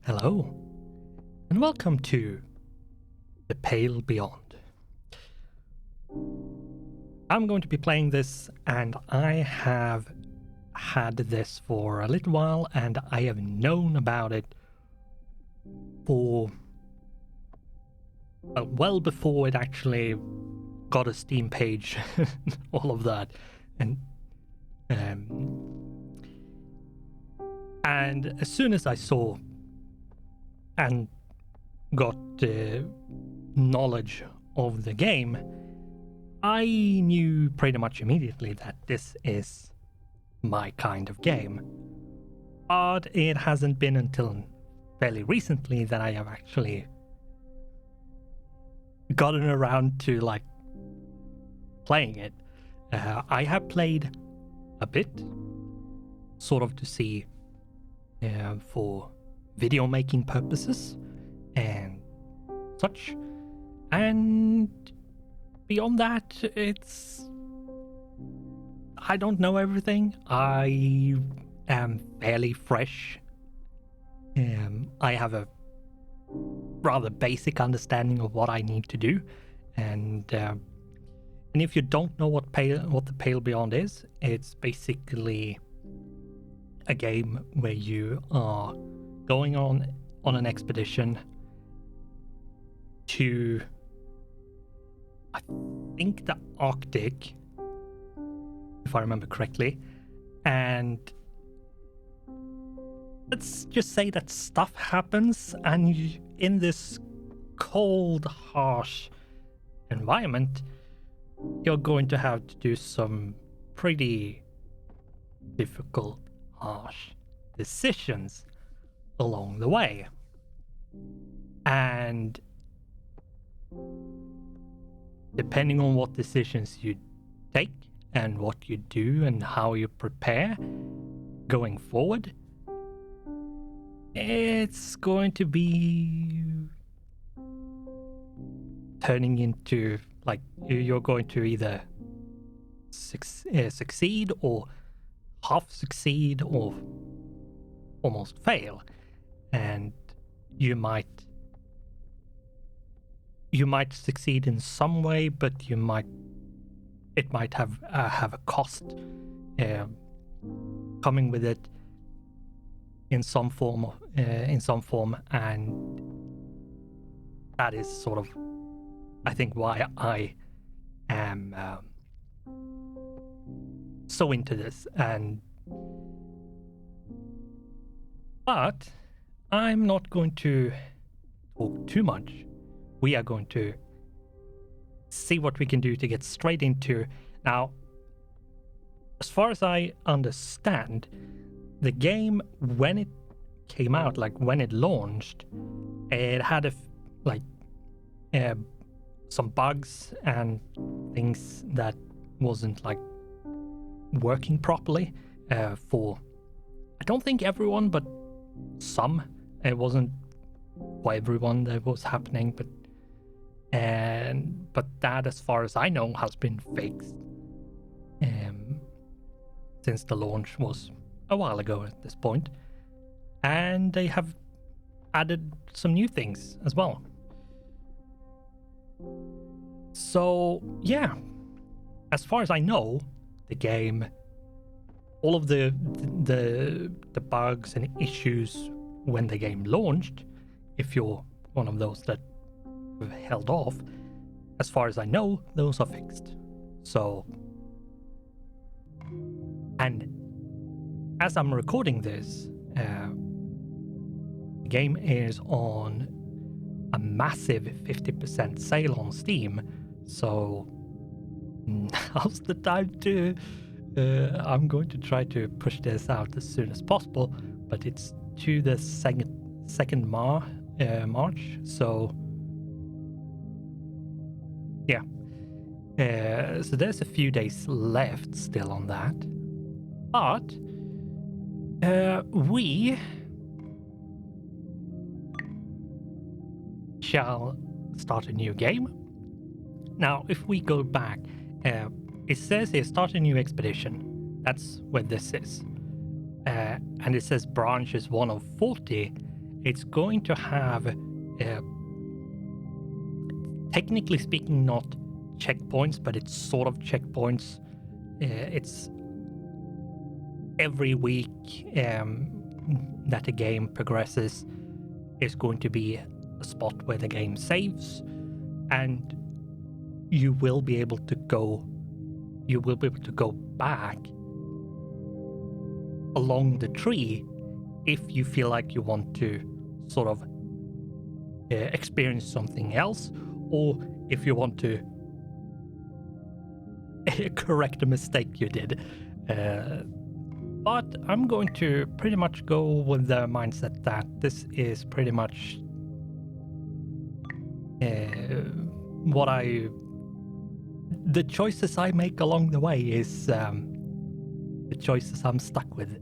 Hello, and welcome to The Pale Beyond. I'm going to be playing this, and I have had this for a little while, and I have known about it for well before it actually got a Steam page, all of that, and as soon as I saw and got knowledge of the game, I knew pretty much immediately that this is my kind of game. But it hasn't been until fairly recently that I have actually gotten around to playing it. I have played a bit, sort of to see for video making purposes and such, and beyond that, I don't know everything. I am fairly fresh. I have a rather basic understanding of what I need to do, and if you don't know what the Pale Beyond is, it's basically a game where you are going on an expedition to, I think, the Arctic, if I remember correctly, and let's just say that stuff happens, and in this cold, harsh environment, you're going to have to do some pretty difficult, harsh decisions along the way. And depending on what decisions you take and what you do and how you prepare going forward, it's going to be turning into you're going to either succeed or half succeed or almost fail, and you might succeed in some way, but it might have a cost coming with it in some form, and that is sort of, I think, why I am so into this. But I'm not going to talk too much. We are going to see what we can do to get straight into. Now, as far as I understand, the game, when it came out, when it launched, it had some bugs and things that wasn't working properly for, I don't think everyone, but some. It wasn't for everyone that was happening, but that, as far as I know, has been fixed since the launch was a while ago at this point, and they have added some new things as well. So yeah, as far as I know, the game, all of the bugs and issues when the game launched, if you're one of those that have held off, as far as I know, those are fixed. So, and as I'm recording this, the game is on a massive 50% sale on Steam, so now's the time to I'm going to try to push this out as soon as possible, but it's to the second March, so yeah. So there's a few days left still on that, but we shall start a new game. Now, if we go back, it says here, start a new expedition. That's where this is. And it says branch is one of 40, it's going to have, technically speaking, not checkpoints, but it's sort of checkpoints. It's every week that the game progresses is going to be a spot where the game saves, and you will be able to go back along the tree if you feel like you want to sort of experience something else, or if you want to correct a mistake you did. But I'm going to pretty much go with the mindset that this is pretty much the choices I make along the way is the choices I'm stuck with.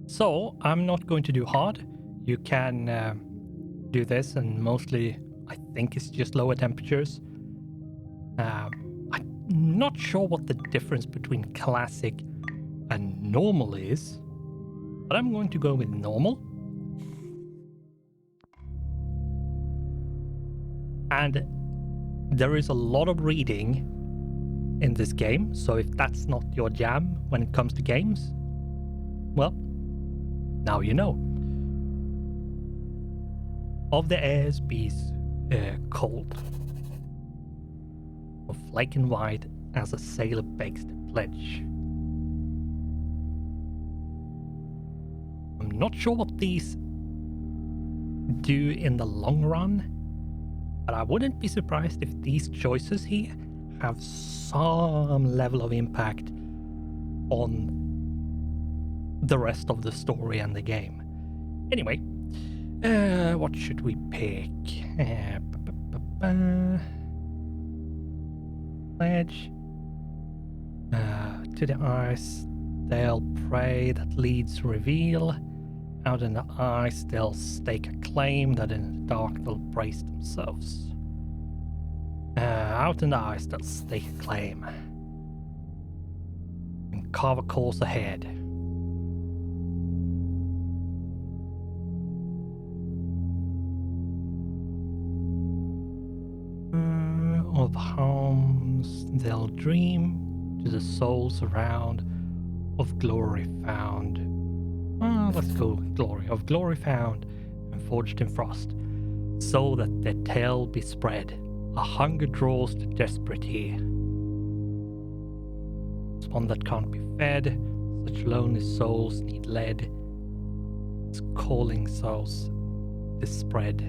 So I'm not going to do hard. You can do this, and mostly I think it's just lower temperatures. I'm not sure what the difference between classic and normal is, but I'm going to go with normal. And there is a lot of reading in this game, so if that's not your jam when it comes to games, well, now you know. Of the airs bees cold, of flake and white as a sailor begs to pledge. I'm not sure what these do in the long run, but I wouldn't be surprised if these choices here have some level of impact on the rest of the story and the game. Anyway, what should we pick? Pledge. To the ice, they'll pray that leads reveal. Out in the ice, they'll stake a claim that in the dark they'll brace themselves. Out in the ice, they'll stake a claim and carve a course ahead. Of harms they'll dream to the souls around, of glory found. Let's go glory. Of glory found and forged in frost, so that their tale be spread. A hunger draws the desperate here. It's one that can't be fed. Such lonely souls need lead. It's calling souls to spread.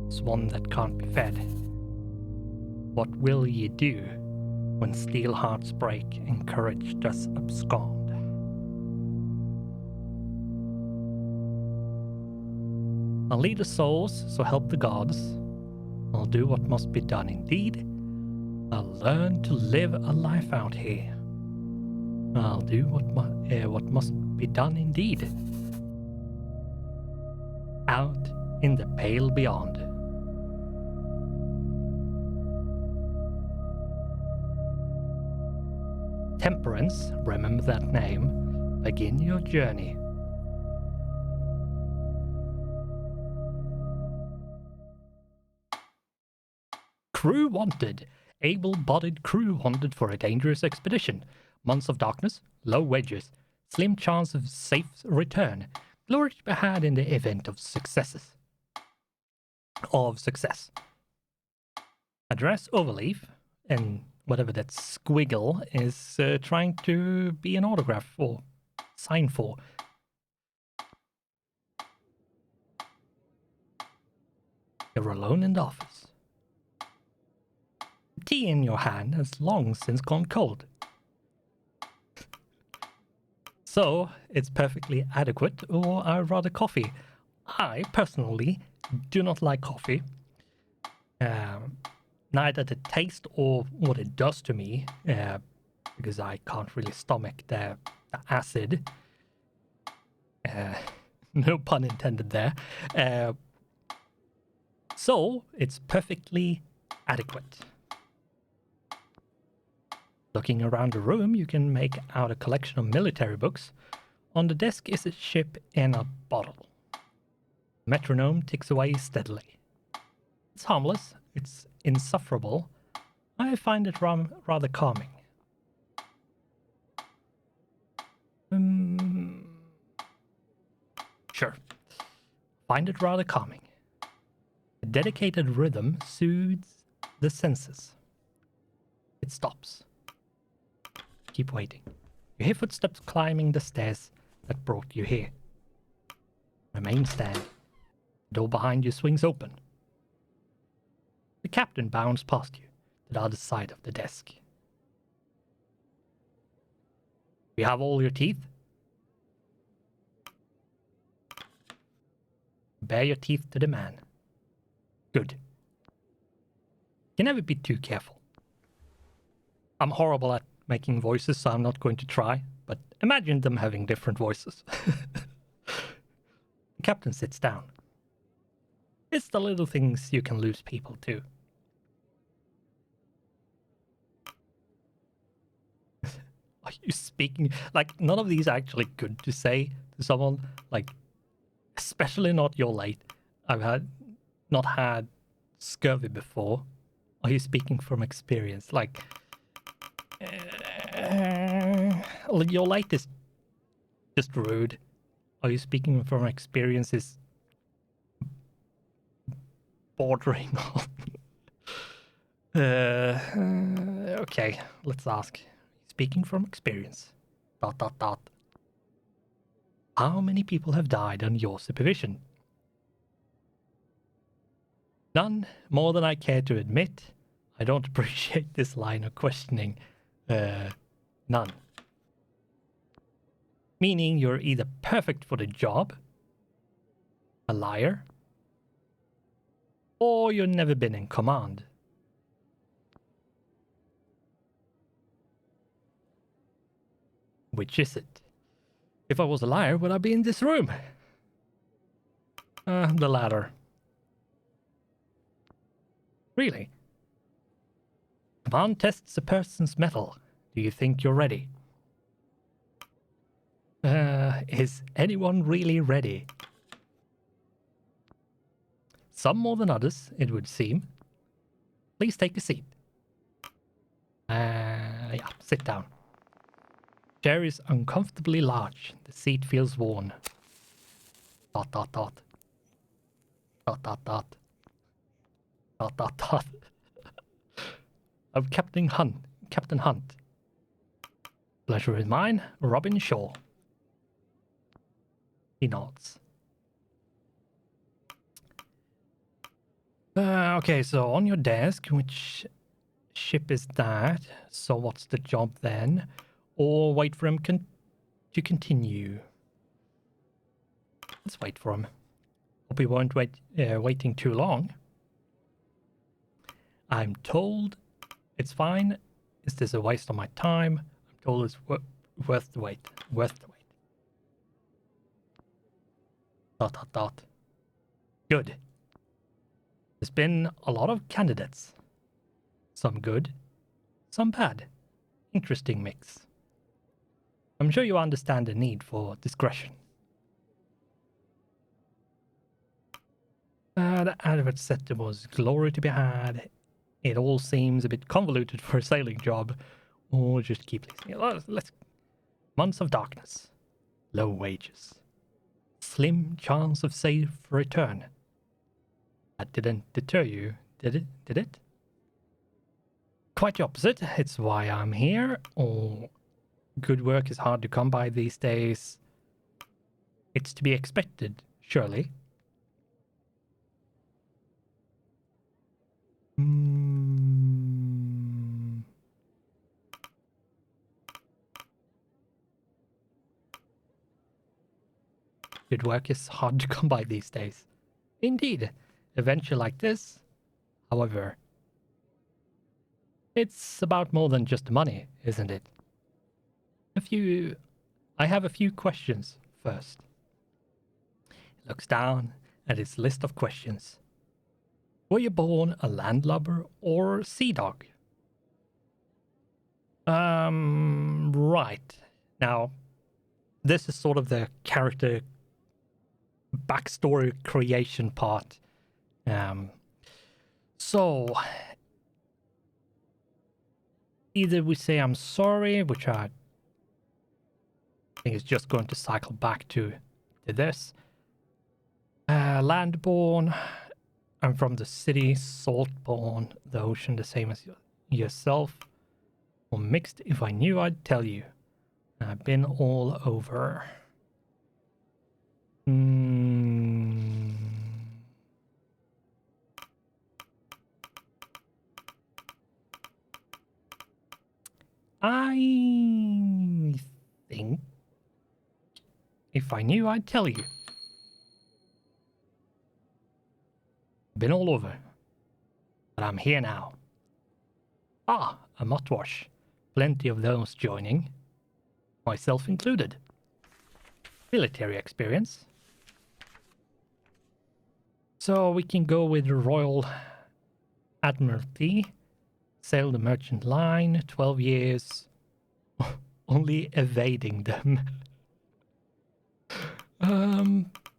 It's one that can't be fed. What will ye do when steel hearts break and courage does abscond? I'll lead the souls, so help the gods. I'll do what must be done indeed. I'll learn to live a life out here. I'll do what must be done indeed. Out in the pale beyond. Temperance, remember that name. Begin your journey. Crew wanted. Able-bodied crew wanted for a dangerous expedition. Months of darkness, low wages, slim chance of safe return. Glory to be had in the event of success. Address overleaf, and whatever that squiggle is trying to be an autograph or sign for. You're alone in the office. Tea in your hand has long since gone cold. So, it's perfectly adequate, or I'd rather coffee. I, personally, do not like coffee. Neither the taste or what it does to me, because I can't really stomach the acid. No pun intended there. So, it's perfectly adequate. Looking around the room, you can make out a collection of military books. On the desk is a ship in a bottle. The metronome ticks away steadily. It's harmless, it's insufferable. I find it rather calming. Sure. Find it rather calming. A dedicated rhythm soothes the senses. It stops. Keep waiting. You hear footsteps climbing the stairs that brought you here. Remain standing. The door behind you swings open. The captain bounds past you to the other side of the desk. You have all your teeth? Bare your teeth to the man. Good. You can never be too careful. I'm horrible at making voices, so I'm not going to try, but imagine them having different voices. The captain sits down. It's the little things you can lose people to. Are you speaking? Like, none of these are actually good to say to someone. Like, especially not you're late. I've not had scurvy before. Are you speaking from experience? Like, your late is just rude. Are you speaking from experience is bordering on. Okay, let's ask. Speaking from experience. ... How many people have died on your supervision? None, more than I care to admit. I don't appreciate this line of questioning. None. Meaning you're either perfect for the job, a liar, or you've never been in command. Which is it? If I was a liar, would I be in this room? The latter. Really? Command tests a person's mettle. Do you think you're ready? Is anyone really ready? Some more than others, it would seem. Please take a seat. Yeah, sit down. Chair is uncomfortably large. The seat feels worn. ... I'm Captain Hunt. Captain Hunt. Pleasure is mine, Robin Shaw. He nods. Okay, so on your desk, which ship is that? So what's the job then? Or wait for him to continue. Let's wait for him. Hope he won't waiting too long. I'm told it's fine. Is this a waste of my time? I'm told it's worth the wait. Worth the wait. ... Good. There's been a lot of candidates. Some good, some bad. Interesting mix. I'm sure you understand the need for discretion. The advert said there was glory to be had. It all seems a bit convoluted for a sailing job. Or just keep listening. Let's... Months of darkness. Low wages. Slim chance of safe return. That didn't deter you, did it? Did it? Quite the opposite. It's why I'm here. Or good work is hard to come by these days. It's to be expected, surely. Good work is hard to come by these days. Indeed, a venture like this, however, it's about more than just money, isn't it? I have a few questions first. He looks down at his list of questions. Were you born a landlubber or sea dog? Right. Now, this is sort of the character backstory creation part. So either we say I'm sorry, which I think is just going to cycle back to this. Landborn, I'm from the city. Saltborn, the ocean, the same as yourself. Or mixed, if I knew I'd tell you. I've been all over. I think if I knew, I'd tell you. Been all over. But I'm here now. Ah, a mutwash. Plenty of those joining. Myself included. Military experience. So we can go with the Royal Admiralty. Sail the merchant line. 12 years. Only evading them.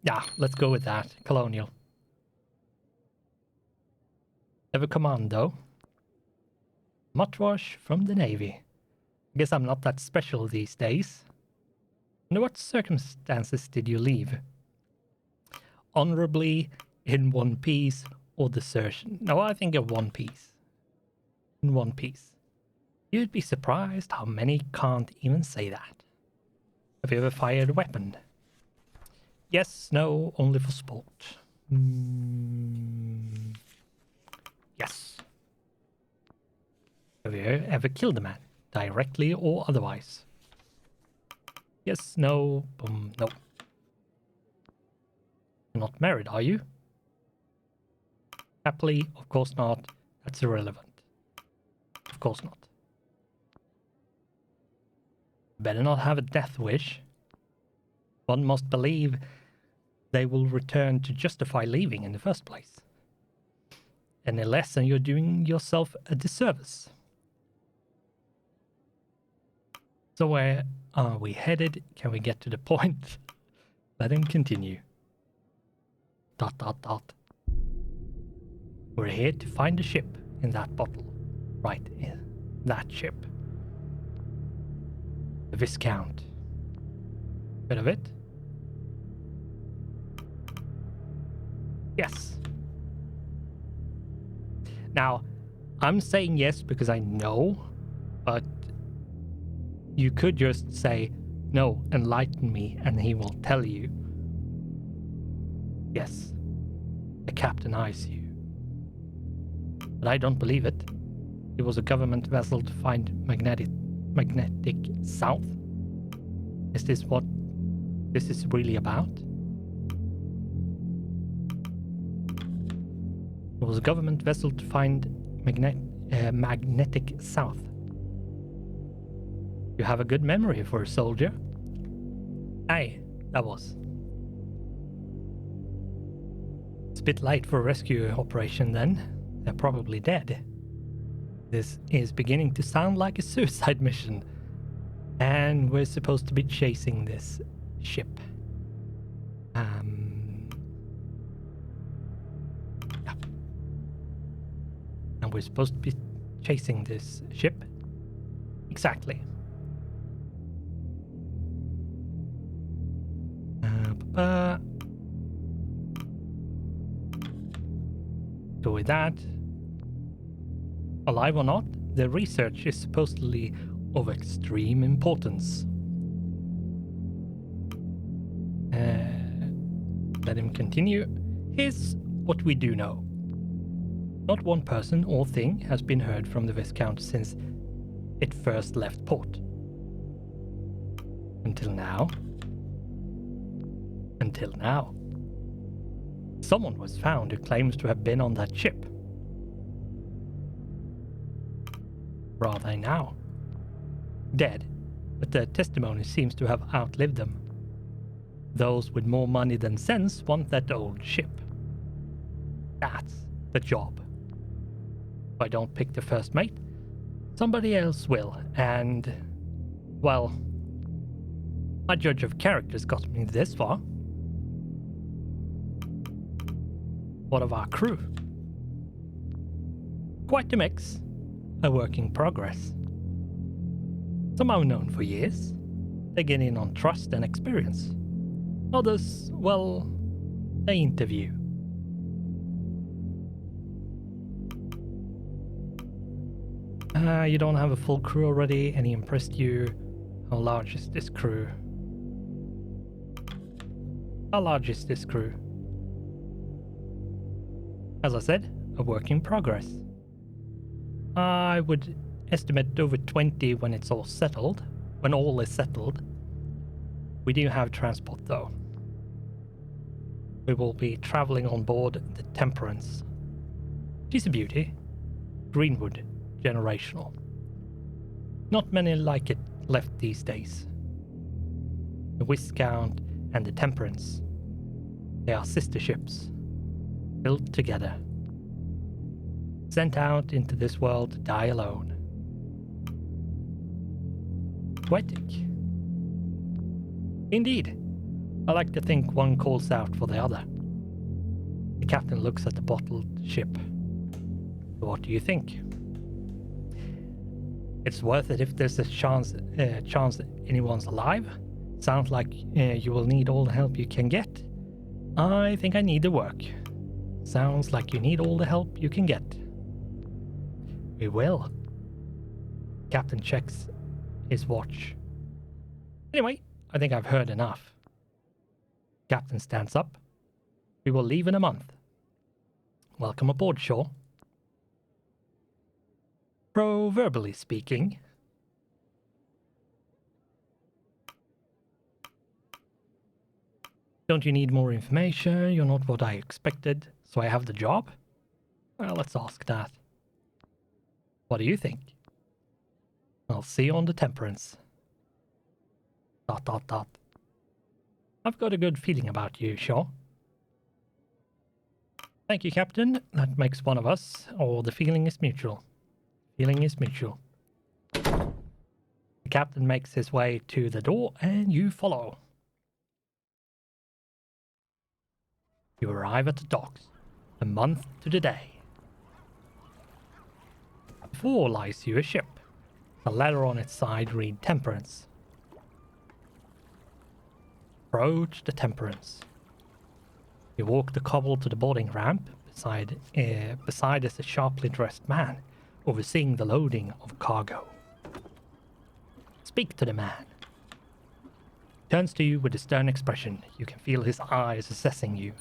Yeah, let's go with that. Colonial. Ever commando. Mutwash from the Navy. Guess I'm not that special these days. Under what circumstances did you leave? Honorably, in one piece, or desertion? No, I think of one piece. In one piece. You'd be surprised how many can't even say that. Have you ever fired a weapon? Yes, no, only for sport. Yes. Have you ever killed a man? Directly or otherwise? Yes, no, no. You're not married, are you? Happily, of course not. That's irrelevant. Of course not. Better not have a death wish. One must believe they will return to justify leaving in the first place. Any less and you're doing yourself a disservice. So where are we headed? Can we get to the point? Let him continue. ... We're here to find a ship in that bottle. Right, in that ship. The Viscount. Heard of it? Yes. Now, I'm saying yes because I know, but you could just say, no, enlighten me, and he will tell you. Yes, the captain eyes you. But I don't believe it. It was a government vessel to find magnetic south. Is this what this is really about? It was a government vessel to find magnetic south. You have a good memory for a soldier. Aye, that was. It's a bit late for a rescue operation then. They're probably dead. This is beginning to sound like a suicide mission. And we're supposed to be chasing this ship. Yeah. And we're supposed to be chasing this ship. Exactly. Go with that. Alive or not, the research is supposedly of extreme importance. Let him continue. Here's what we do know. Not one person or thing has been heard from the Viscount since it first left port. Until now. Until now. Someone was found who claims to have been on that ship. Where are they now? Dead, but their testimony seems to have outlived them. Those with more money than sense want that old ship. That's the job. If I don't pick the first mate, somebody else will, and, well, My judge of characters got me this far. What of our crew? Quite a mix. A work in progress. Some I've known for years. They get in on trust and experience. Others, well, they interview. You don't have a full crew already. Any impressed you? How large is this crew? How large is this crew? As I said, a work in progress. I would estimate over 20 when it's all settled. When all is settled. We do have transport though. We will be traveling on board the Temperance. She's a beauty. Greenwood, generational. Not many like it left these days. The Viscount and the Temperance. They are sister ships. Built together. Sent out into this world to die alone. Poetic. Indeed. I like to think one calls out for the other. The captain looks at the bottled ship. What do you think? It's worth it if there's a chance anyone's alive. Sounds like you will need all the help you can get. I think I need the work. Sounds like you need all the help you can get. We will. Captain checks his watch. Anyway, I think I've heard enough. Captain stands up. We will leave in a month. Welcome aboard, Shaw. Proverbially speaking. Don't you need more information? You're not what I expected, so I have the job? Well, let's ask that. What do you think? I'll see you on the Temperance. ... I've got a good feeling about you, Shaw. Thank you, Captain. That makes one of us, or the feeling is mutual. Feeling is mutual. The captain makes his way to the door, and you follow. You arrive at the docks, a month to the day. Before lies you a ship. The letter on its side read Temperance. Approach the Temperance. You walk the cobble to the boarding ramp. Beside is a sharply dressed man, overseeing the loading of cargo. Speak to the man. He turns to you with a stern expression. You can feel his eyes assessing you.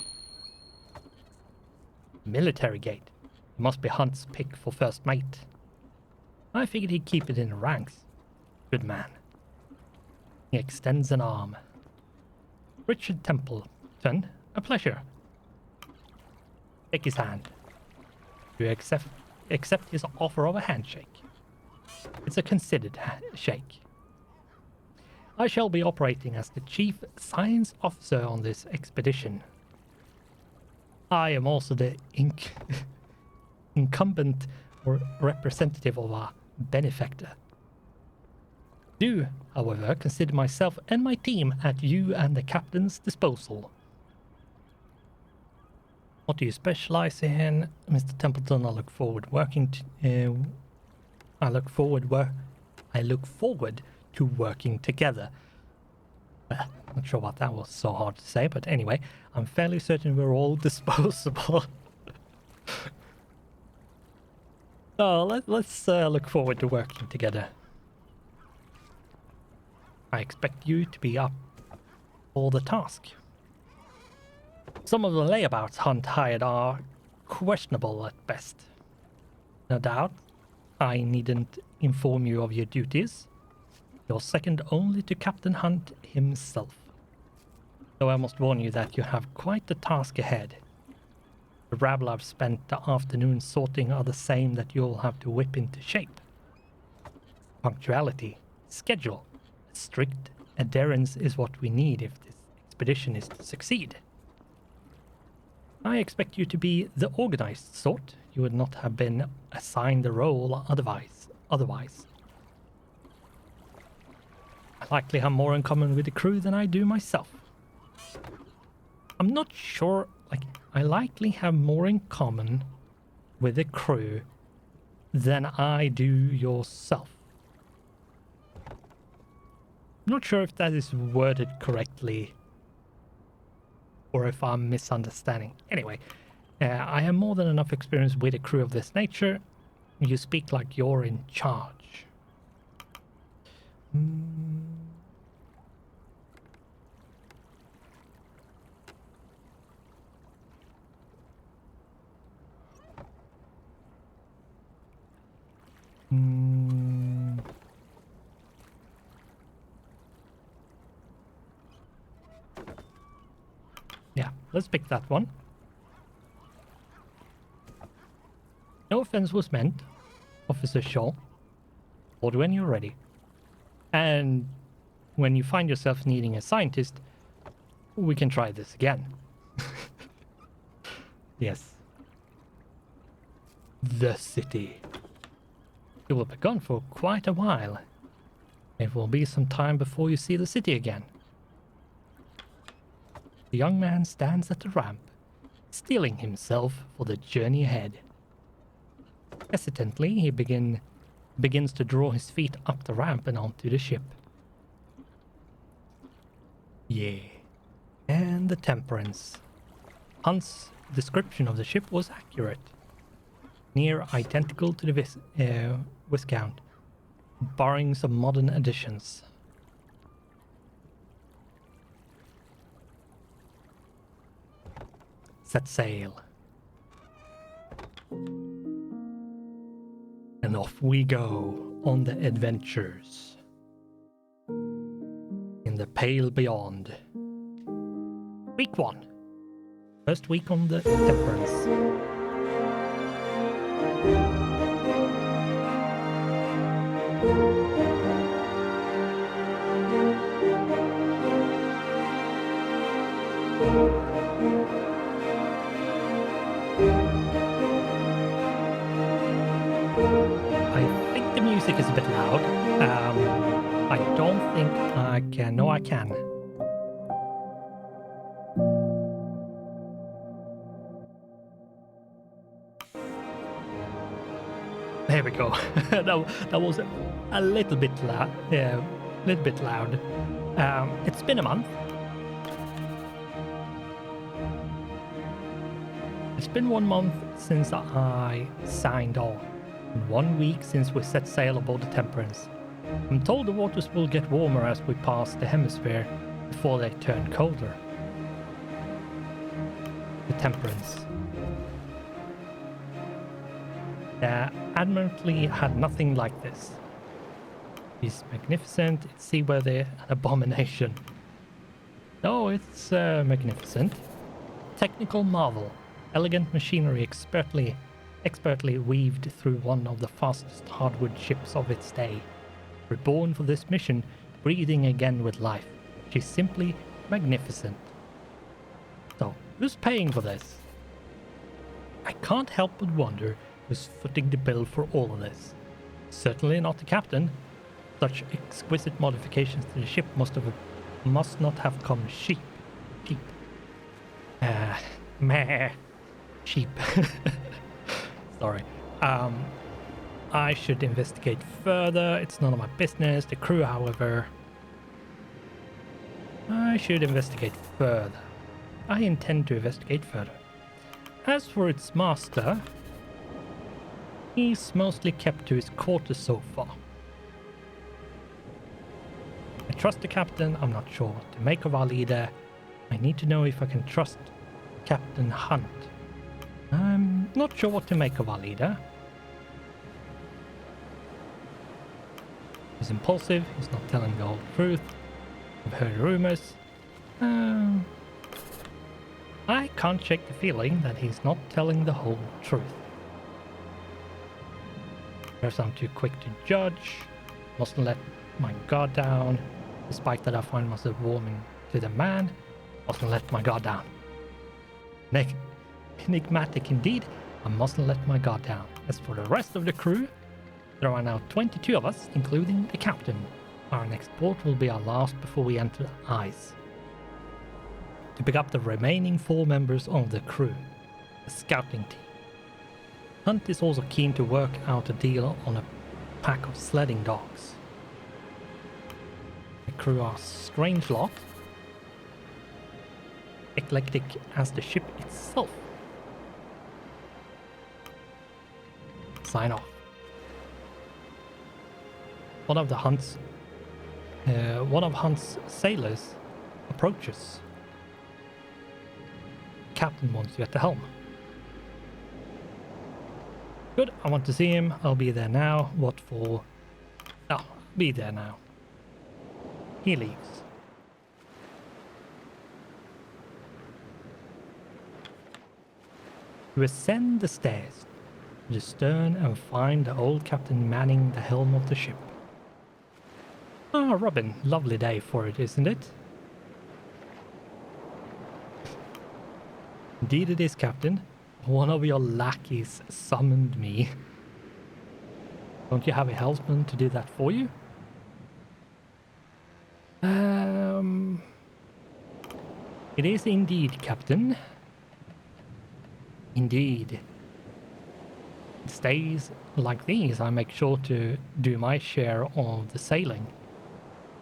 Military gate. He must be Hunt's pick for first mate. I figured he'd keep it in the ranks. Good man. He extends an arm. Richard Templeton, a pleasure. Take his hand. You accept his offer of a handshake. It's a considered shake. I shall be operating as the chief science officer on this expedition. I am also the incumbent or representative of our benefactor. Do, however, consider myself and my team at you and the captain's disposal. What do you specialize in, Mr. Templeton? I look forward to working together. Not sure what that was so hard to say, but anyway, I'm fairly certain we're all disposable. So let's look forward to working together. I expect you to be up for the task. Some of the layabouts Hunt hired are questionable at best. No doubt, I needn't inform you of your duties. You're second only to Captain Hunt himself. Though I must warn you that you have quite the task ahead. The rabble I've spent the afternoon sorting are the same that you'll have to whip into shape. Punctuality, schedule, strict adherence is what we need if this expedition is to succeed. I expect you to be the organized sort. You would not have been assigned the role otherwise. I likely have more in common with the crew than I do myself. I'm not sure, like, I likely have more in common with the crew than I do yourself. I'm not sure if that is worded correctly or if I'm misunderstanding. Anyway, I have more than enough experience with a crew of this nature. You speak like you're in charge. Yeah, let's pick that one. No offense was meant, Officer Shaw. Order when you're ready. And when you find yourself needing a scientist, we can try this again. Yes. The city. It will be gone for quite a while. It will be some time before you see the city again. The young man stands at the ramp, steeling himself for the journey ahead. Hesitantly, he begins to draw his feet up the ramp and onto the ship. Yeah. And the Temperance. Hunt's description of the ship was accurate. Near identical to the Viscount, barring some modern additions. Set sail. And off we go on the adventures. In the pale beyond. Week 1. First week on the Temperance. I think the music is a bit loud. I don't think I can. No, I can. There we go. that was a little bit loud. Yeah, a little bit loud. It's been a month. It's been 1 month since I signed on, and 1 week since we set sail aboard the Temperance. I'm told the waters will get warmer as we pass the hemisphere before they turn colder. The Temperance. The Admiralty had nothing like this. It's magnificent, it's seaworthy, an abomination. No, it's magnificent. Technical marvel. Elegant machinery expertly weaved through one of the fastest hardwood ships of its day. Reborn for this mission, breathing again with life. She's simply magnificent. So, who's paying for this? I can't help but wonder who's footing the bill for all of this. Certainly not the captain. Such exquisite modifications to the ship must not have come cheap. Meh. Sheep. Sorry. I should investigate further. It's none of my business. The crew, however. I should investigate further. I intend to investigate further. As for its master, he's mostly kept to his quarters so far. I trust the captain. I'm not sure what to make of our leader. I need to know if I can trust Captain Hunt. I'm not sure what to make of our leader. He's impulsive, he's not telling the whole truth. I've heard rumors. I can't shake the feeling that he's not telling the whole truth. Perhaps I'm too quick to judge. Mustn't let my guard down. Despite that I find myself warming to the man. Mustn't let my guard down. Enigmatic indeed. I mustn't let my guard down. As for the rest of the crew, there are now 22 of us, including the captain. Our next port will be our last before we enter the ice. To pick up the remaining 4 members of the crew, the scouting team. Hunt is also keen to work out a deal on a pack of sledding dogs. The crew are a strange lot, eclectic as the ship itself. Sign off. One of Hunt's sailors approaches. Captain wants you at the helm. Good, I want to see him. I'll be there now. What for? Oh, I'll be there now. He leaves. You ascend the stairs to the stern and find the old captain manning the helm of the ship. Ah, Robin, lovely day for it, isn't it? Indeed it is, Captain. One of your lackeys summoned me. Don't you have a helmsman to do that for you? It is indeed, Captain. Indeed. Days like these, I make sure to do my share of the sailing.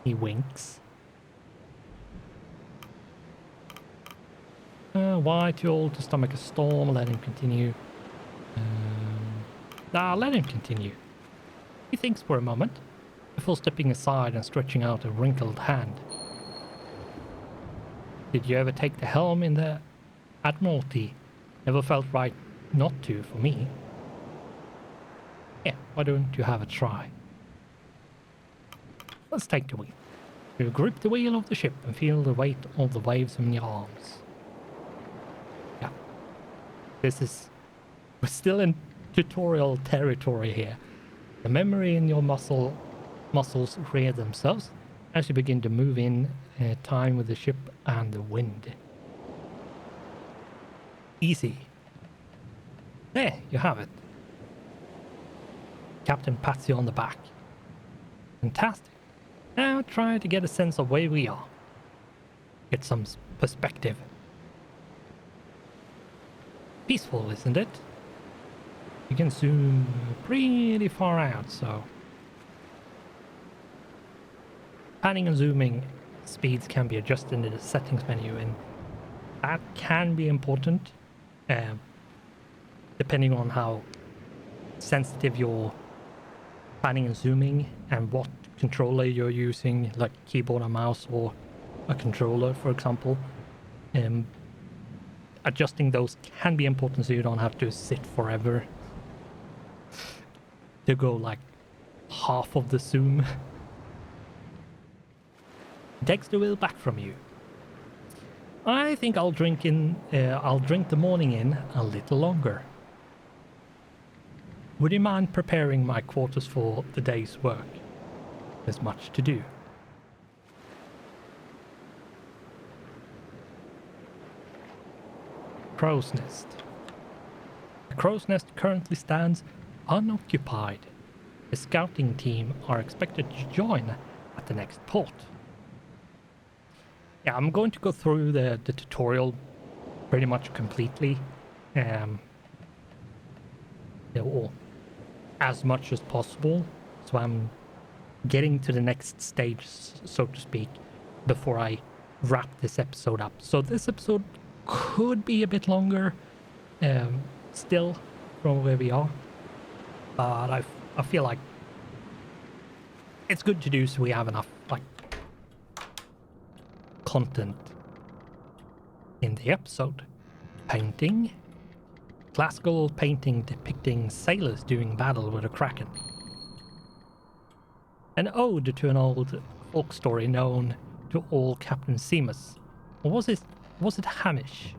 He winks. Why too old to stomach a storm? Let him continue. Let him continue. He thinks for a moment, before stepping aside and stretching out a wrinkled hand. Did you ever take the helm in the Admiralty? Never felt right not to for me. Yeah, why don't you have a try? Let's take the wheel. You grip the wheel of the ship and feel the weight of the waves in your arms. Yeah. We're still in tutorial territory here. The memory in your muscles rear themselves as you begin to move in time with the ship and the wind. Easy. There, you have it. Captain pats you on the back. Fantastic. Now try to get a sense of where we are. Get some perspective. Peaceful, isn't it? You can zoom pretty far out, so... Panning and zooming speeds can be adjusted in the settings menu, and that can be important, depending on how sensitive your panning and zooming and what controller you're using, like keyboard and mouse or a controller, for example. Adjusting those can be important so you don't have to sit forever to go like half of the zoom. Takes the wheel back from you. I think I'll drink the morning in a little longer. Would you mind preparing my quarters for the day's work? There's much to do. Crow's Nest. The Crow's Nest currently stands unoccupied. The scouting team are expected to join at the next port. Yeah, I'm going to go through the tutorial pretty much completely. Or as much as possible. So I'm getting to the next stage, so to speak, before I wrap this episode up. So this episode could be a bit longer still from where we are. But I feel like it's good to do so we have enough like content in the episode. Painting. Classical painting depicting sailors doing battle with a kraken. An ode to an old folk story known to all Captain Seamus. Or was it Hamish?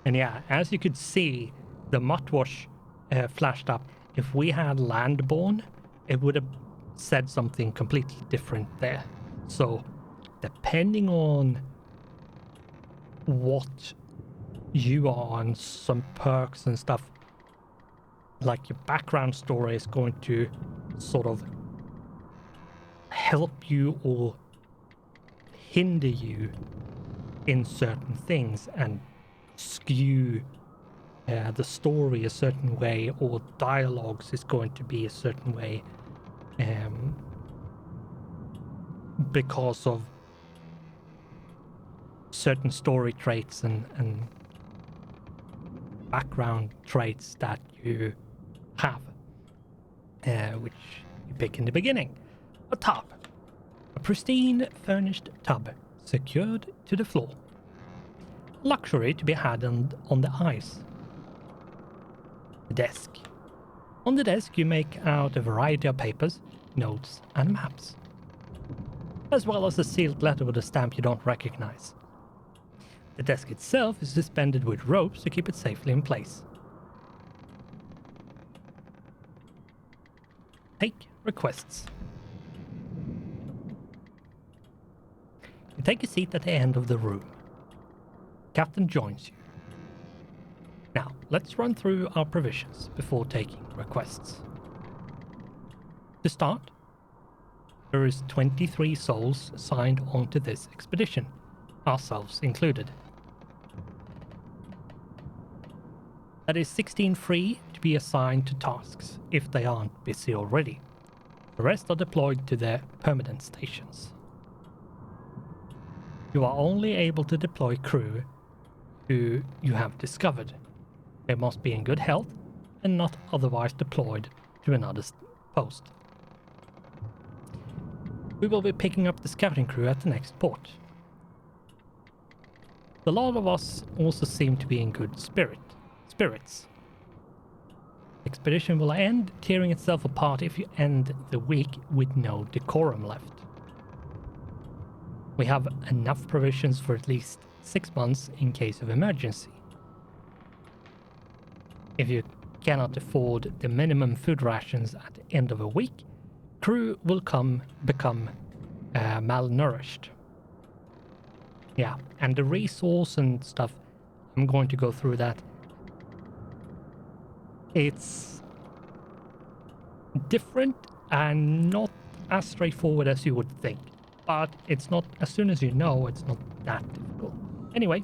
And yeah, as you could see, the mudwash flashed up. If we had landborne, it would have said something completely different there. So, depending on what you are and some perks and stuff, like your background story is going to sort of help you or hinder you in certain things and skew the story a certain way, or dialogues is going to be a certain way because of certain story traits and background traits that you have, which you pick in the beginning. A tub. A pristine furnished tub secured to the floor. Luxury to be had on the ice. The desk. On the desk you make out a variety of papers, notes and maps, as well as a sealed letter with a stamp you don't recognize. The desk itself is suspended with ropes to keep it safely in place. Take requests. You take a seat at the end of the room. Captain joins you. Now, let's run through our provisions before taking requests. To start, there is 23 souls signed onto this expedition, ourselves included. That is 16 free to be assigned to tasks if they aren't busy already. The rest are deployed to their permanent stations. You are only able to deploy crew who you have discovered. They must be in good health and not otherwise deployed to another post. We will be picking up the scouting crew at the next port. A lot of us also seem to be in good spirits. Expedition will end tearing itself apart if you end the week with no decorum left. We have enough provisions for at least 6 months in case of emergency. If you cannot afford the minimum food rations at the end of a week, crew will become malnourished. Yeah, and the resource and stuff, I'm going to go through that. It's different and not as straightforward as you would think, but it's not, as soon as you know, it's not that difficult. Anyway,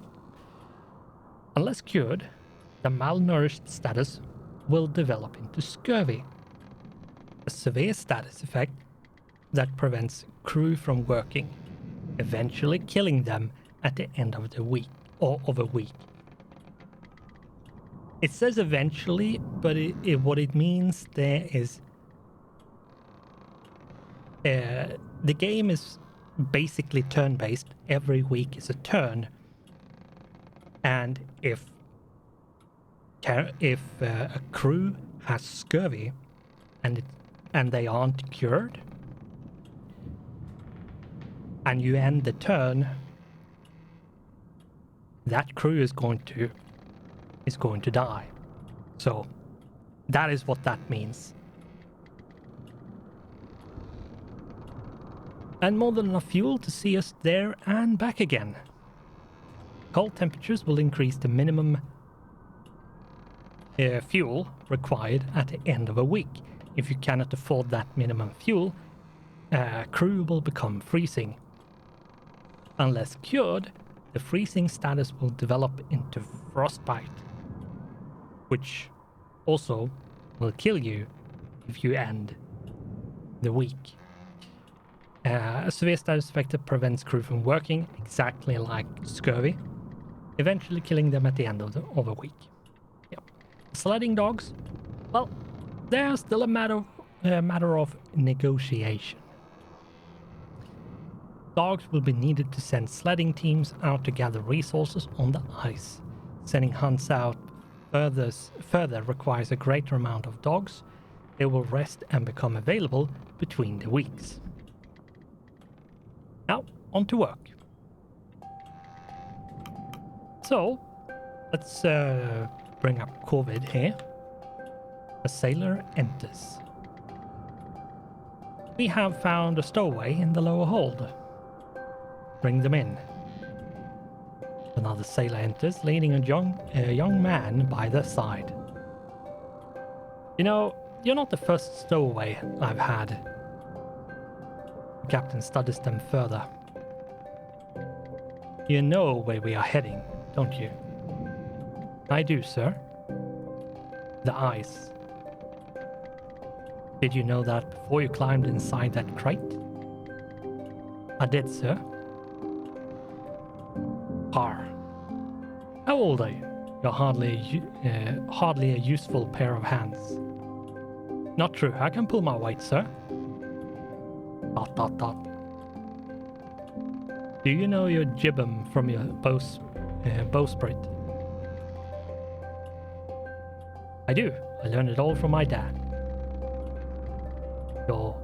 unless cured, the malnourished status will develop into scurvy, a severe status effect that prevents crew from working, eventually killing them at the end of the week or of a week. It says eventually, but what it means there is the game is basically turn-based. Every week is a turn, and if a crew has scurvy and they aren't cured, and you end the turn, that crew is going to die. So that is what that means. And more than enough fuel to see us there and back again. Cold temperatures will increase the minimum fuel required at the end of a week. If you cannot afford that minimum fuel, crew will become freezing. Unless cured, the freezing status will develop into frostbite, which also will kill you if you end the week. A severe status effect that prevents crew from working, exactly like scurvy, eventually killing them at the end of a week. Yep. Sledding dogs, well, they're still a matter of negotiation. Dogs will be needed to send sledding teams out to gather resources on the ice. Sending hunts out further requires a greater amount of dogs. They will rest and become available between the weeks. Now, on to work. So, let's bring up COVID here. A sailor enters. We have found a stowaway in the lower hold. Bring them in. Another sailor enters, leading a young man by their side. You know, You're not the first stowaway I've had. The captain studies them further. You know where we are heading, don't you? I do, sir. The ice. Did you know that before you climbed inside that crate? I did, sir. Har. How old are you? You're hardly a useful pair of hands. Not true. I can pull my weight, sir. ... Do you know your jibbum from your bowsprit? I do. I learned it all from my dad. Your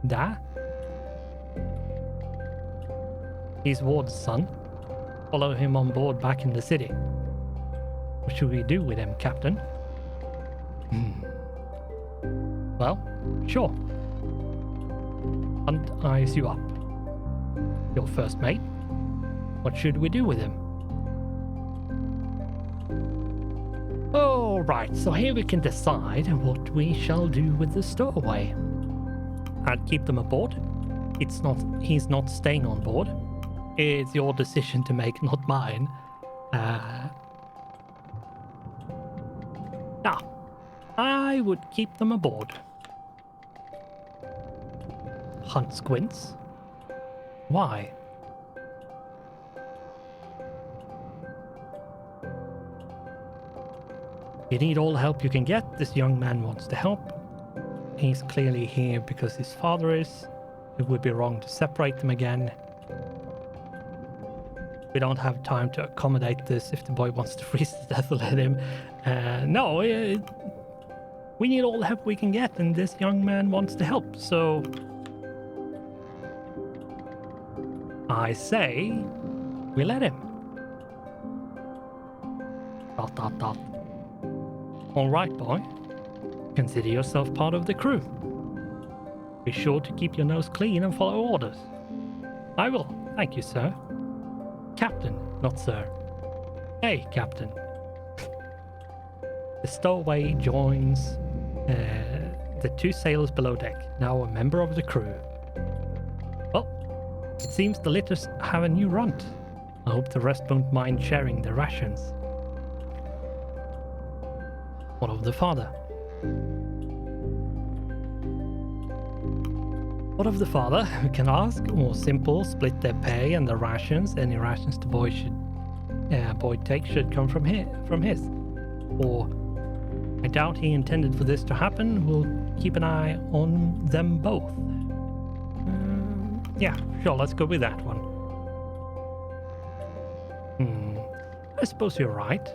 dad? He's Ward's son. Follow him on board back in the city. What should we do with him, Captain? Well, sure. And eyes you up. Your first mate. What should we do with him? All right, so here we can decide what we shall do with the stowaway. I'd keep them aboard. He's not staying on board. It's your decision to make, not mine. I would keep them aboard. Hunt squints. Why? You need all the help you can get. This young man wants to help. He's clearly here because his father is. It would be wrong to separate them again. We don't have time to accommodate this. If the boy wants to freeze to death, let him. We need all the help we can get, and this young man wants to help, so... I say, we let him. ... All right, boy. Consider yourself part of the crew. Be sure to keep your nose clean and follow orders. I will. Thank you, sir. Captain, not sir. Hey, Captain. The stowaway joins the two sailors below deck, now a member of the crew. Well, it seems the litters have a new runt. I hope the rest won't mind sharing the rations. What of the father? What of the father? We can ask. Or simple, split their pay and the rations. Any rations the boy takes should come from his. Or I doubt he intended for this to happen. We'll keep an eye on them both. Yeah, sure, let's go with that one. I suppose you're right.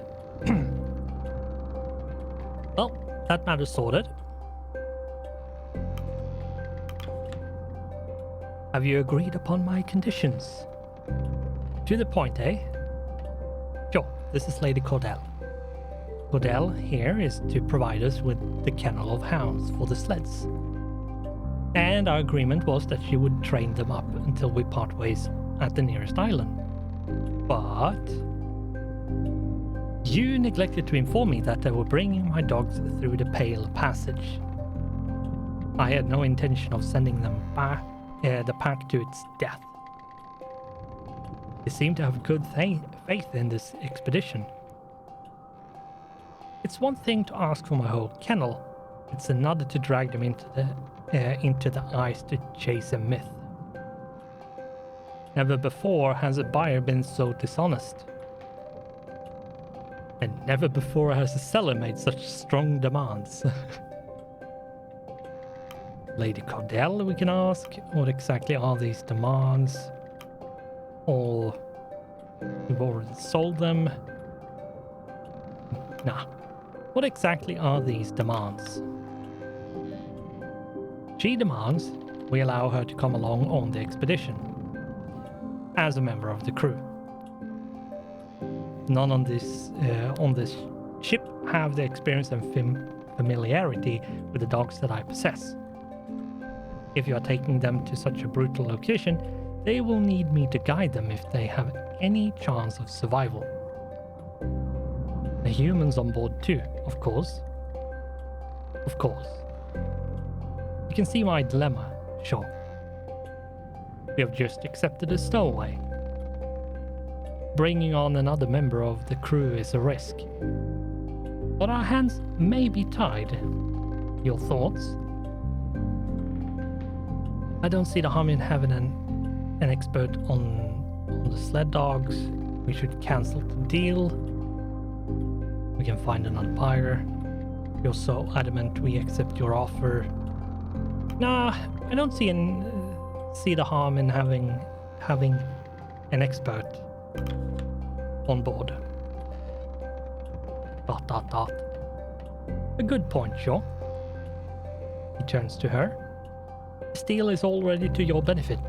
Well, that matter's sorted. Have you agreed upon my conditions? To the point, eh? Sure, this is Lady Cordell. Cordell here is to provide us with the kennel of hounds for the sleds. And our agreement was that she would train them up until we part ways at the nearest island. But you neglected to inform me that they were bringing my dogs through the Pale Passage. I had no intention of sending them back, the pack to its death. You seem to have good faith in this expedition. It's one thing to ask for my whole kennel. It's another to drag them into the ice to chase a myth. Never before has a buyer been so dishonest. And never before has a seller made such strong demands. Lady Cordell, we can ask, what exactly are these demands? Or we've already sold them. Nah. What exactly are these demands? She demands we allow her to come along on the expedition as a member of the crew. None on this ship have the experience and familiarity with the dogs that I possess. If you are taking them to such a brutal location, they will need me to guide them if they have any chance of survival. The humans on board too, of course. Of course. You can see my dilemma, sure. We have just accepted a stowaway. Bringing on another member of the crew is a risk. But our hands may be tied. Your thoughts? I don't see the harm in having an expert on the sled dogs. We should cancel the deal. We can find another buyer. You're so adamant we accept your offer. Nah, I don't see the harm in having an expert on board. ... A good point, sure. He turns to her. This deal is already to your benefit.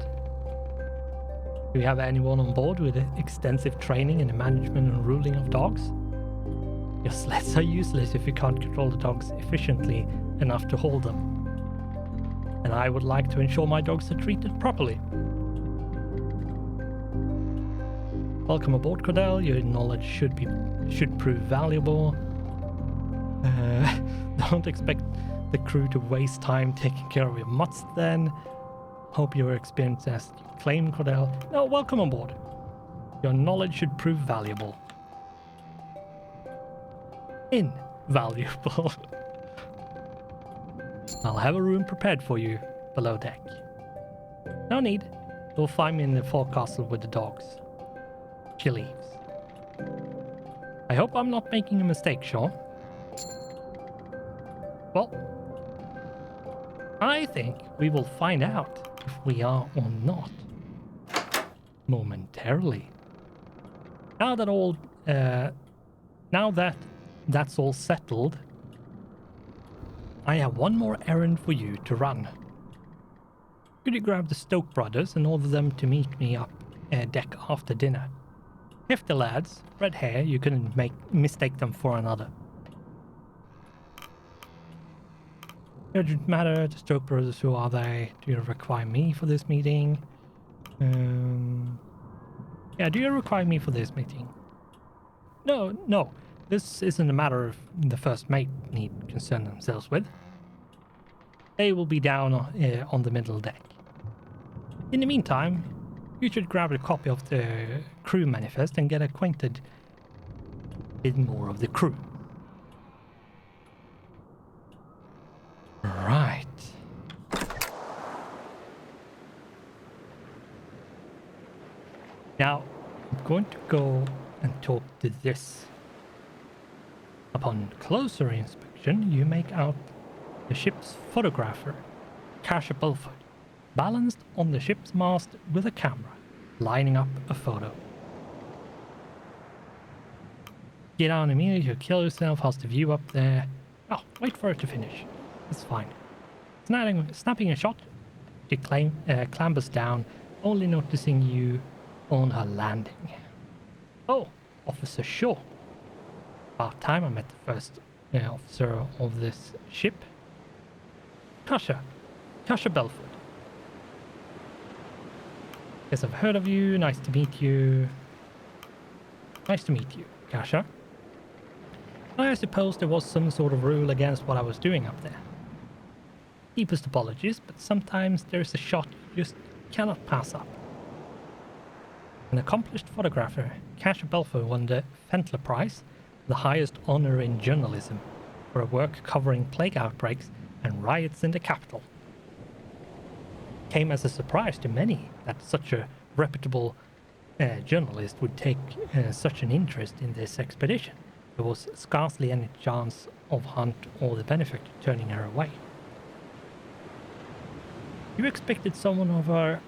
Do you have anyone on board with extensive training in the management and ruling of dogs? Your sleds are useless if you can't control the dogs efficiently enough to hold them. And I would like to ensure my dogs are treated properly. Welcome aboard, Cordell. Your knowledge should prove valuable. Don't expect the crew to waste time taking care of your mutts then. Hope your experience as you claim, Cordell. No, welcome on board. Your knowledge should prove valuable. Invaluable. I'll have a room prepared for you below deck. No need. You'll find me in the forecastle with the dogs. She leaves. I hope I'm not making a mistake, Sean. Well, I think we will find out if we are or not momentarily. Now that that's all settled, I have one more errand for you to run. Could you grab the Stoke brothers and order them to meet me up deck after dinner? Hefty lads, red hair, you couldn't mistake them for another. Urgent matter, the Stoke brothers, who are they? Do you require me for this meeting? Yeah, do you require me for this meeting? No. This isn't a matter of the first mate need concern themselves with. They will be down on the middle deck. In the meantime, you should grab a copy of the crew manifest and get acquainted with more of the crew. Right. Now, I'm going to go and talk to this. Upon closer inspection, you make out the ship's photographer, Kasha Belford, balanced on the ship's mast with a camera, lining up a photo. Get on immediately, you kill yourself, how's the view up there? Oh, wait for it to finish. It's fine. Snapping a shot, she clambers down, only noticing you on her landing. Oh, Officer Shaw. About time I met the first officer of this ship. Kasha Belford. Yes, I've heard of you. Nice to meet you. Nice to meet you, Kasha. I suppose there was some sort of rule against what I was doing up there. Deepest apologies, but sometimes there's a shot you just cannot pass up. An accomplished photographer, Kasha Belford won the Fentler Prize, the highest honor in journalism, for a work covering plague outbreaks and riots in the capital. Came as a surprise to many that such a reputable journalist would take such an interest in this expedition. There was scarcely any chance of Hunt or the benefactor turning her away. You expected someone of her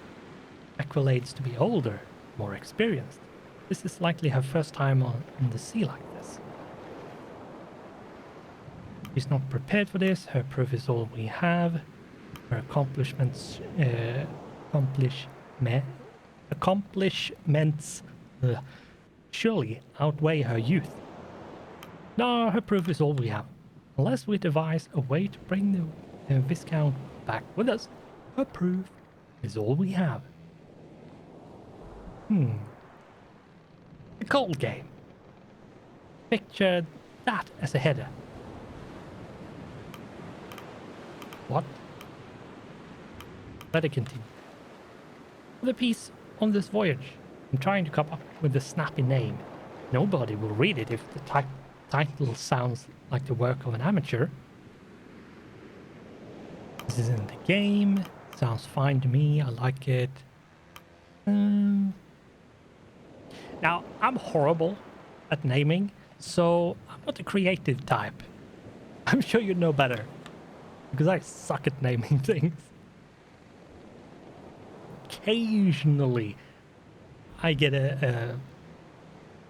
accolades to be older, more experienced. This is likely her first time on the sea like this. She's not prepared for this. Her proof is all we have. Her accomplishments surely outweigh her youth. No, her proof is all we have. Unless we devise a way to bring the Viscount back with us, her proof is all we have. A cold game. Picture that as a header. What? Let it continue. For the piece on this voyage, I'm trying to come up with a snappy name. Nobody will read it if the title sounds like the work of an amateur. This isn't the game. Sounds fine to me. I like it. Now, I'm horrible at naming, so I'm not a creative type. I'm sure you know better, because I suck at naming things. Occasionally, I get a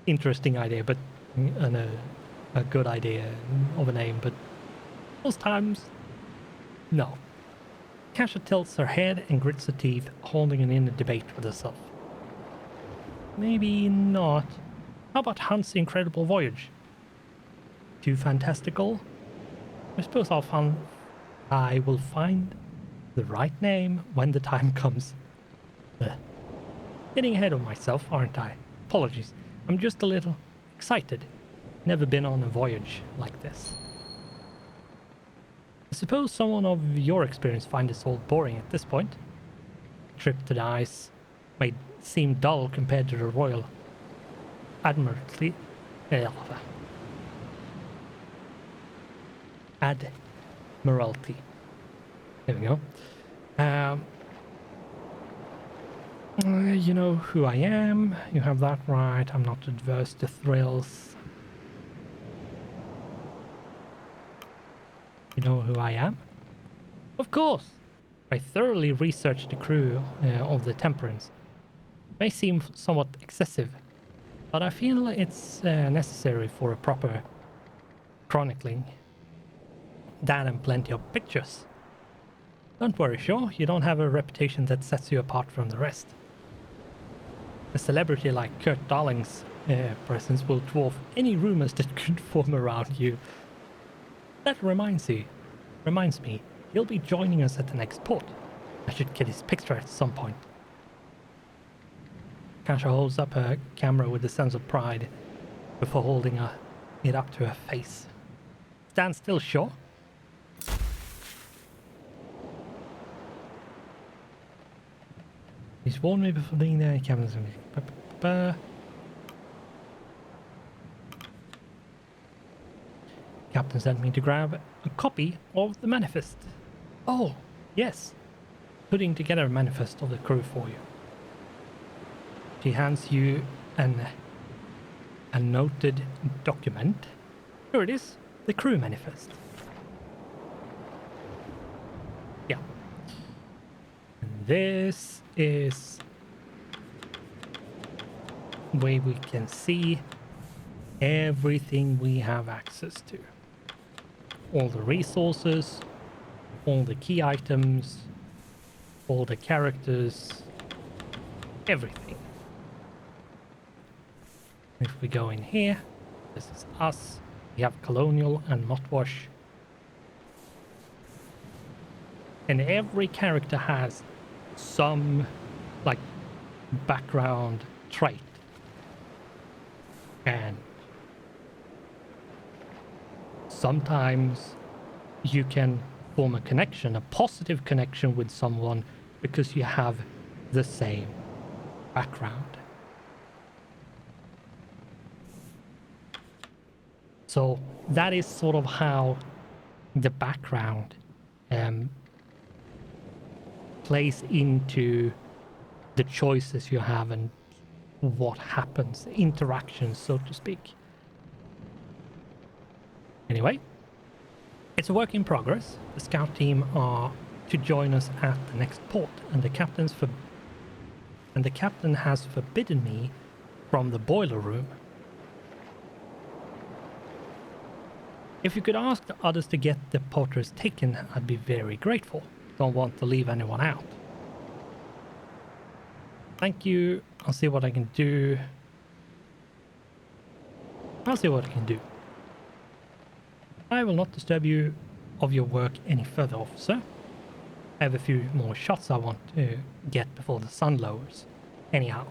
interesting idea, but and a good idea of a name, but most times, no. Kasha tilts her head and grits her teeth, holding an inner debate with herself. Maybe not. How about Hunt's Incredible Voyage? Too fantastical? I suppose I will find the right name when the time comes. Getting ahead of myself, aren't I? Apologies. I'm just a little excited. Never been on a voyage like this. I suppose someone of your experience find this all boring at this point. Trip to the ice may seem dull compared to the Royal Admiralty. Admiralty. There we go. You know who I am. You have that right. I'm not adverse to thrills. You know who I am? Of course. I thoroughly researched the crew of the Temperance. It may seem somewhat excessive, but I feel it's necessary for a proper chronicling. That and plenty of pictures. Don't worry, Shaw. You don't have a reputation that sets you apart from the rest. A celebrity like Kurt Darling's presence will dwarf any rumors that could form around you. That reminds me, he'll be joining us at the next port. I should get his picture at some point. Kasha holds up her camera with a sense of pride before holding it up to her face. Stand still, Shaw. He's warned me before being there. Cameras. Captain sent me to grab a copy of the manifest. Oh, yes. Putting together a manifest of the crew for you. She hands you a noted document. Here it is, the crew manifest. Yeah. And this is where we can see everything we have access to. All the resources, all the key items, all the characters, everything. If we go in here, this is us. We have Colonial and Motwash. And every character has some, like, background trait. And sometimes you can form a connection, a positive connection with someone because you have the same background. So that is sort of how the background plays into the choices you have and what happens, interactions, so to speak. Anyway, it's a work in progress. The scout team are to join us at the next port, and the captain has forbidden me from the boiler room. If you could ask the others to get the porters taken, I'd be very grateful. Don't want to leave anyone out. Thank you. I'll see what I can do. I will not disturb you of your work any further, officer. I have a few more shots I want to get before the sun lowers. Anyhow.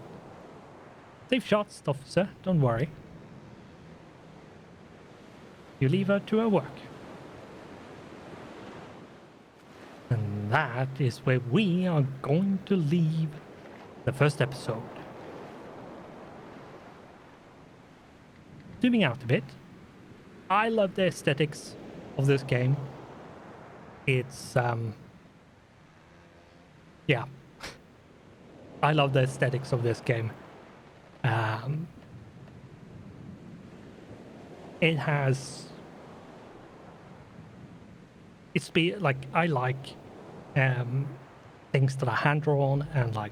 Safe shots, officer. Don't worry. You leave her to her work. And And that is where we are going to leave the first episode. Zooming out a bit, I love the aesthetics of this game. It's, yeah. I love the aesthetics of this game. It has... I like things that are hand-drawn and like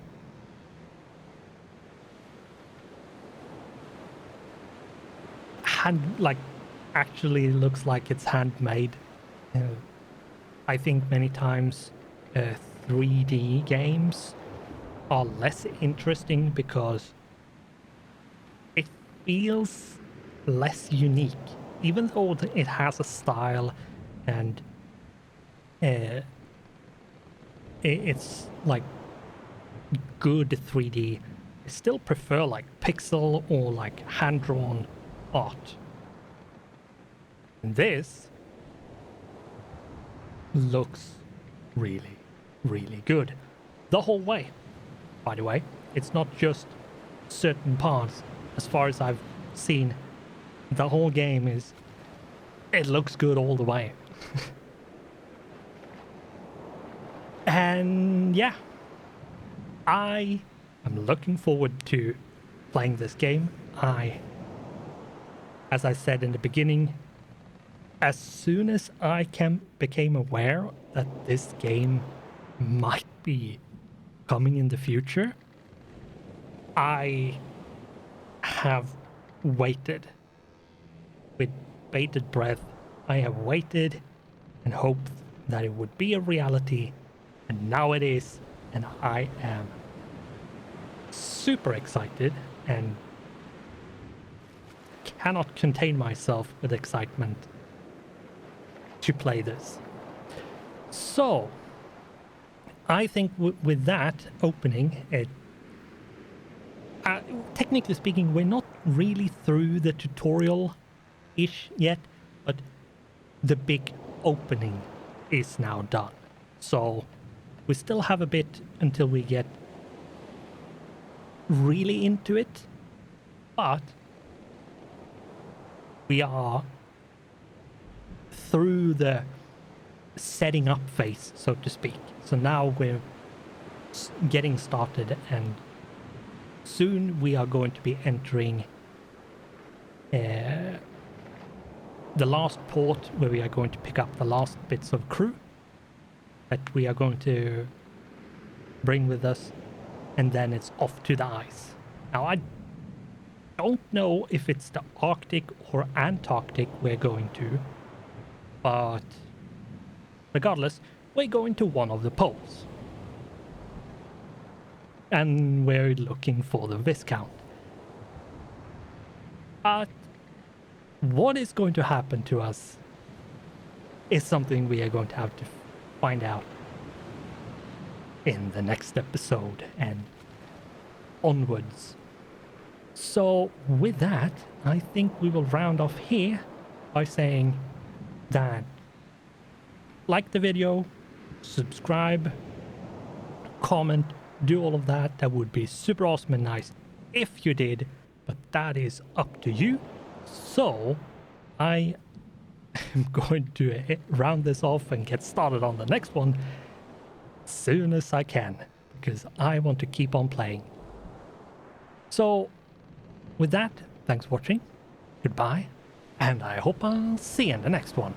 actually looks like it's handmade. I think many times 3D games are less interesting because it feels less unique, even though it has a style and it's like good 3D. I still prefer like pixel or like hand-drawn art. And this looks really, really good the whole way. By the way, it's not just certain parts. As far as I've seen, the whole game it looks good all the way. And yeah, I am looking forward to playing this game. As I said in the beginning, as soon as I became aware that this game might be coming in the future, I have waited with bated breath. I have waited and hoped that it would be a reality, and now it is, and I am super excited and cannot contain myself with excitement to play this. So I think with that opening, technically speaking, we're not really through the tutorial-ish yet, but the big opening is now done. So we still have a bit until we get really into it, but we are through the setting up phase, so to speak. So now we're getting started, and soon we are going to be entering the last port, where we are going to pick up the last bits of crew that we are going to bring with us, and then it's off to the ice. Now I don't know if it's the Arctic or Antarctic we're going to, but regardless, we're going to one of the poles. And we're looking for the Viscount. But what is going to happen to us is something we are going to have to find out in the next episode and onwards. So with that, I think we will round off here by saying that like the video, subscribe, comment, do all of that. That would be super awesome and nice if you did, but that is up to you. So I am going to round this off and get started on the next one as soon as I can, because I want to keep on playing. So with that, thanks for watching, goodbye, and I hope I'll see you in the next one.